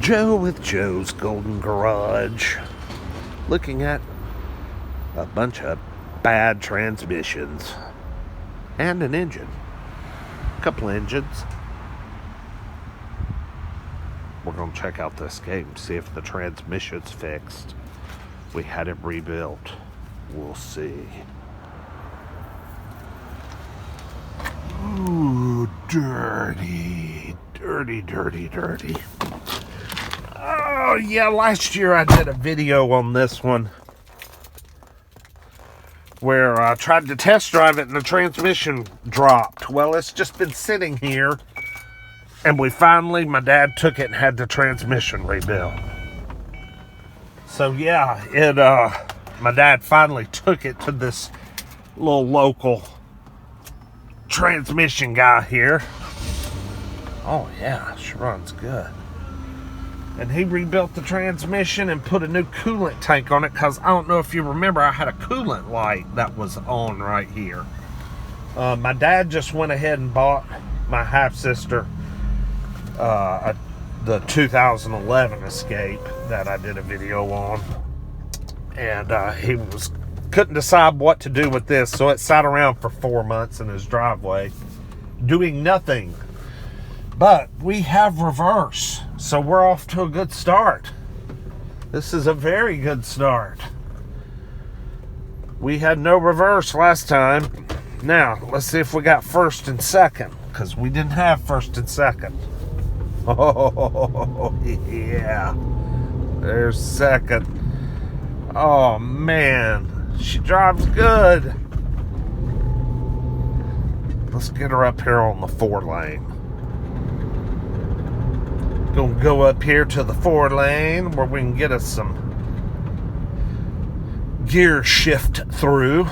Joe with Joe's Golden Garage, looking at a bunch of bad transmissions and an engine. A couple engines. We're going to check out this game, see if the transmission's fixed. We had it rebuilt. We'll see. Ooh, dirty. Dirty. Oh, yeah, last year I did a video on this one where I tried to test drive it and the transmission dropped. Well, it's just been sitting here, and my dad took it and had the transmission rebuilt. So, yeah, my dad finally took it to this little local transmission guy here. Oh, yeah, she runs good. And he rebuilt the transmission and put a new coolant tank on it, because I don't know if you remember, I had a coolant light that was on right here. My dad just went ahead and bought my half-sister the 2011 Escape that I did a video on. And he couldn't decide what to do with this, so it sat around for 4 months in his driveway doing nothing. But we have reverse, so we're off to a good start. This is a very good start. We had no reverse last time. Now, let's see if we got first and second, because we didn't have first and second. Oh, yeah. There's second. Oh, man. She drives good. Let's get her up here on the 4-lane. Gonna go up here to the 4-lane where we can get us some gear shift through.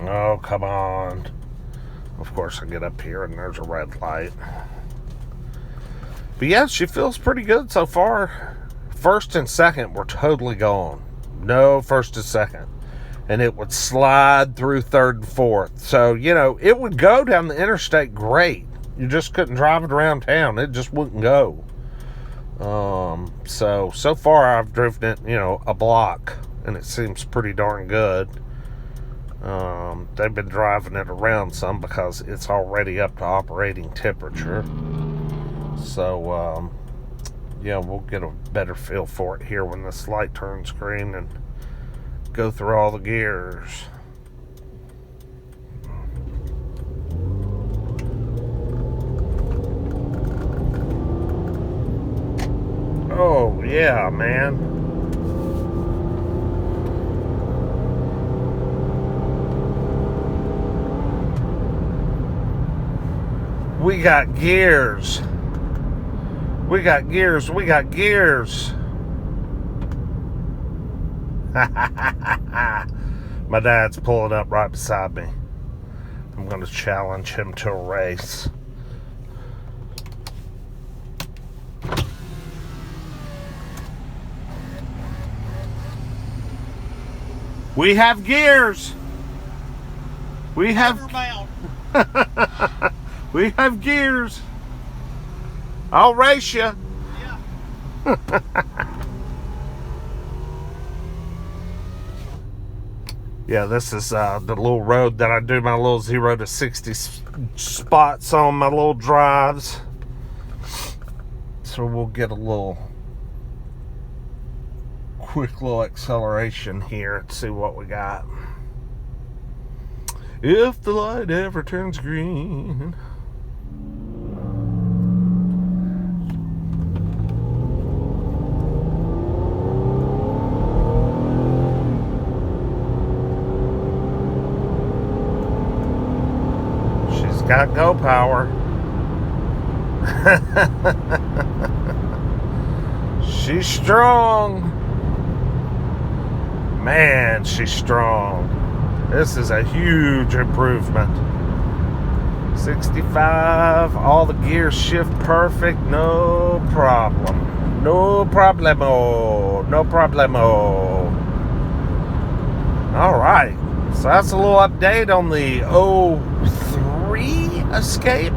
Oh, come on. Of course, I get up here and there's a red light. But yeah, she feels pretty good so far. First and second were totally gone. No first and second. And it would slide through third and fourth. So, it would go down the interstate great. You just couldn't drive it around town. It just wouldn't go. So far I've driven it, a block. And it seems pretty darn good. They've been driving it around some because it's already up to operating temperature. So, we'll get a better feel for it here when this light turns green and go through all the gears. Oh, yeah, man. We got gears. We got gears. My dad's pulling up right beside me. I'm going to challenge him to a race. We have gears. We have gears. I'll race you. Yeah. Yeah, this is the little road that I do my little 0 to 60 spots on my little drives. So we'll get a quick little acceleration here and see what we got. If the light ever turns green. Got go power. She's strong. Man, she's strong. This is a huge improvement. 65, all the gears shift perfect, no problem. No problemo. No problemo. All right. So that's a little update on the 03 Escape.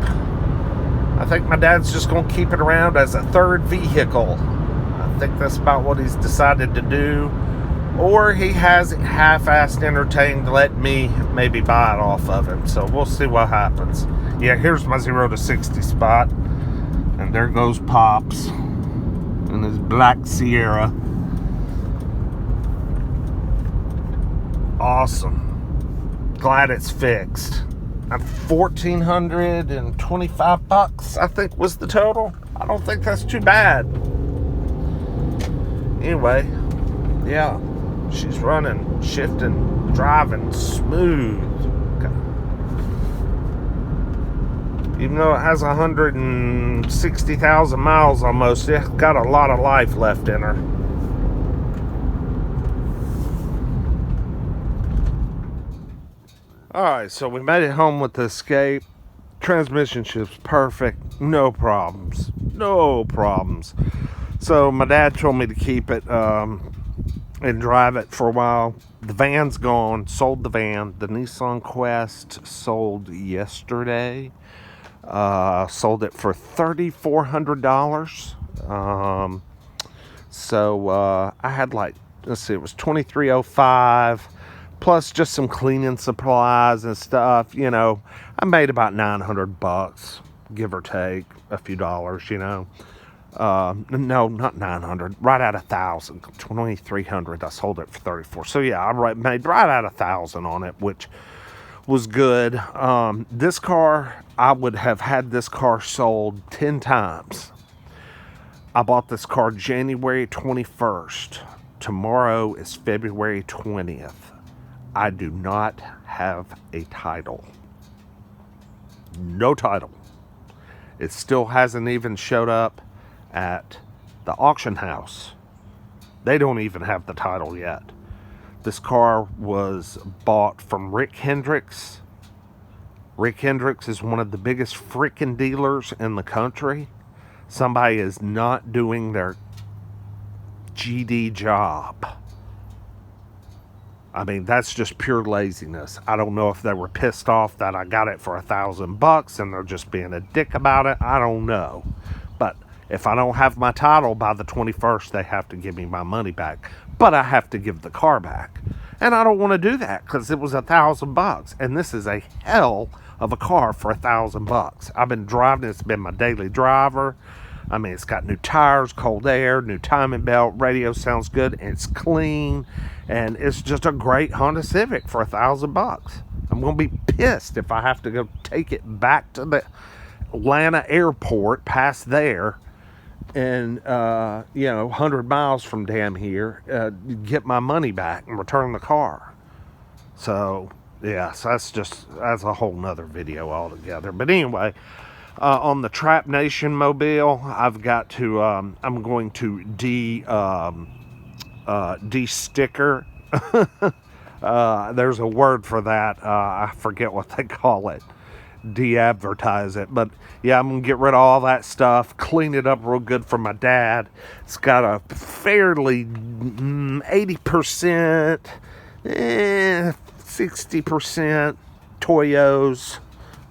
I think my dad's just going to keep it around as a third vehicle. I think that's about what he's decided to do. Or he has half-assed entertained to let me maybe buy it off of him. So we'll see what happens. Yeah, here's my 0 to 60 spot. And there goes Pops in his black Sierra. Awesome. Glad it's fixed. $1,425, I think, was the total. I don't think that's too bad. Anyway, yeah, she's running, shifting, driving smooth. Even though it has 160,000 miles almost, it's got a lot of life left in her. Alright, so we made it home with the Escape. Transmission shifts perfect. No problems. No problems. So my dad told me to keep it and drive it for a while. The van's gone. Sold the van. The Nissan Quest sold yesterday. Sold it for $3,400. So I had like, let's see, it was $2,305 plus just some cleaning supplies and stuff. You know, I made about $900, give or take a few dollars. You know, no, not 900, right at 1,000, 2,300. I sold it for 34. So yeah, I made right at 1,000 on it, which was good. This car, I would have had this car sold 10 times. I bought this car January 21st. Tomorrow is February 20th. I do not have a title. No title. It still hasn't even showed up at the auction house. They don't even have the title yet. This car was bought from Rick Hendricks. Rick Hendricks is one of the biggest freaking dealers in the country. Somebody is not doing their GD job. I mean, that's just pure laziness. I don't know if they were pissed off that I got it for $1,000 and they're just being a dick about it. I don't know. But if I don't have my title by the 21st, they have to give me my money back. But I have to give the car back. And I don't want to do that because it was $1,000. And this is a hell of a car for $1,000. I've been driving it. It's been my daily driver. I mean, it's got new tires, cold air, new timing belt, radio sounds good, and it's clean, and it's just a great Honda Civic for $1,000. I'm going to be pissed if I have to go take it back to the Atlanta airport, past there, and, 100 miles from damn here, get my money back and return the car. So, yeah, so that's a whole nother video altogether. But anyway, on the Trap Nation mobile, I've got to, I'm going to de-sticker. There's a word for that. I forget what they call it. De-advertise it. But yeah, I'm going to get rid of all that stuff, clean it up real good for my dad. It's got a fairly 80%, 60% Toyos.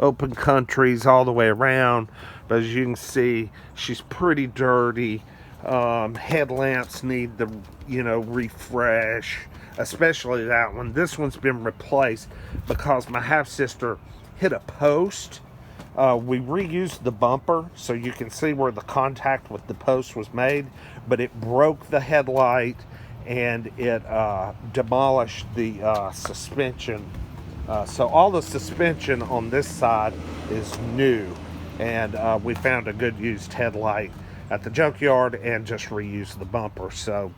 Open countries all the way around, but as you can see, she's pretty dirty. Headlamps need the refresh, especially that one. This one's been replaced because my half sister hit a post. We reused the bumper so you can see where the contact with the post was made, but it broke the headlight and it demolished the suspension. So all the suspension on this side is new, and we found a good used headlight at the junkyard and just reused the bumper. So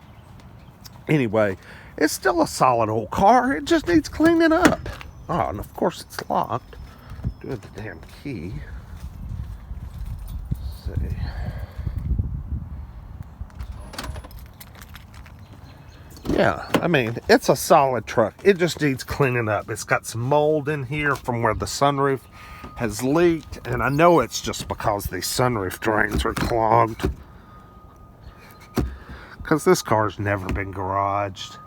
anyway, it's still a solid old car. It just needs cleaning up. Oh, and of course it's locked. Do have the damn key. Let's see. Yeah, I mean, it's a solid truck. It just needs cleaning up. It's got some mold in here from where the sunroof has leaked, and I know it's just because the sunroof drains are clogged. because this car's never been garaged.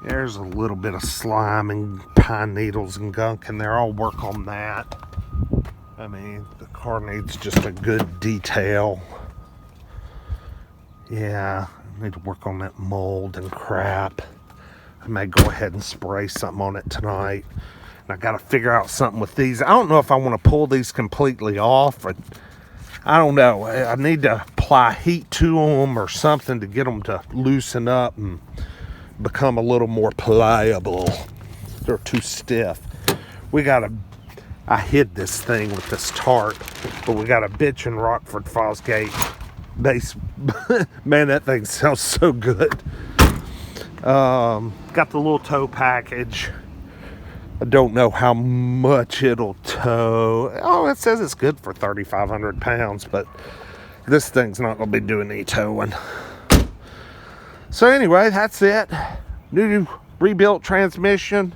There's a little bit of slime and pine needles and gunk in there. I'll work on that. I mean, the car needs just a good detail. Yeah, I need to work on that mold and crap. I may go ahead and spray something on it tonight. And I got to figure out something with these. I don't know if I want to pull these completely off. I don't know. I need to apply heat to them or something to get them to loosen up and become a little more pliable. They're too stiff. I hid this thing with this tarp, but we got a bitch in Rockford Fosgate base. Man, that thing sounds so good. Got the little tow package. I don't know how much it'll tow. Oh, it says it's good for 3,500 pounds, but this thing's not going to be doing any towing. So anyway, that's it. New rebuilt transmission.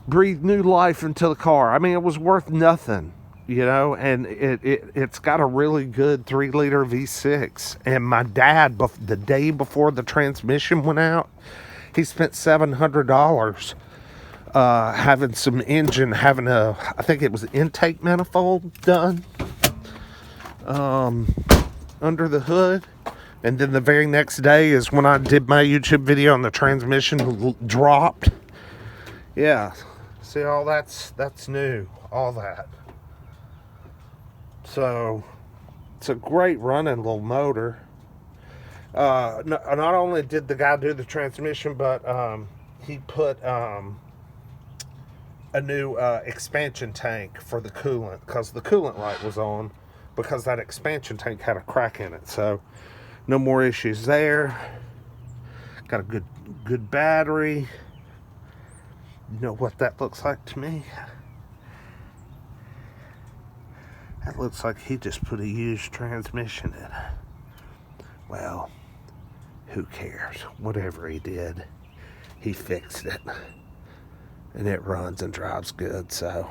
Breathed new life into the car. I mean, it was worth nothing, you know, and it's got a really good 3-liter V6. And my dad, the day before the transmission went out, he spent $700 having some engine, I think it was an intake manifold done under the hood. And then the very next day is when I did my YouTube video and the transmission dropped. Yeah, see, all that's new, all that. So it's a great running little motor. Not only did the guy do the transmission, but he put a new expansion tank for the coolant, because the coolant light was on because that expansion tank had a crack in it. So no more issues there. Got a good battery. You know what that looks like to me? That looks like he just put a used transmission in it. Well, who cares? Whatever he did, he fixed it. And it runs and drives good, so.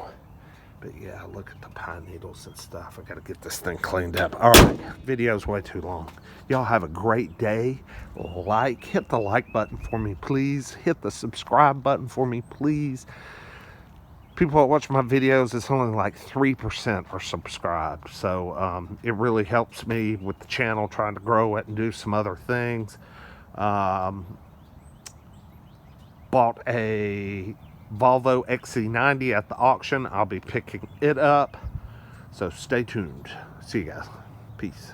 But yeah, look at the pine needles and stuff. I gotta get this thing cleaned up. Alright, video's way too long. Y'all have a great day. Hit the like button for me, please. Hit the subscribe button for me, please. People that watch my videos, it's only like 3% are subscribed. So it really helps me with the channel, trying to grow it and do some other things. Bought a Volvo XC90 at the auction. I'll be picking it up. So stay tuned. See you guys. Peace.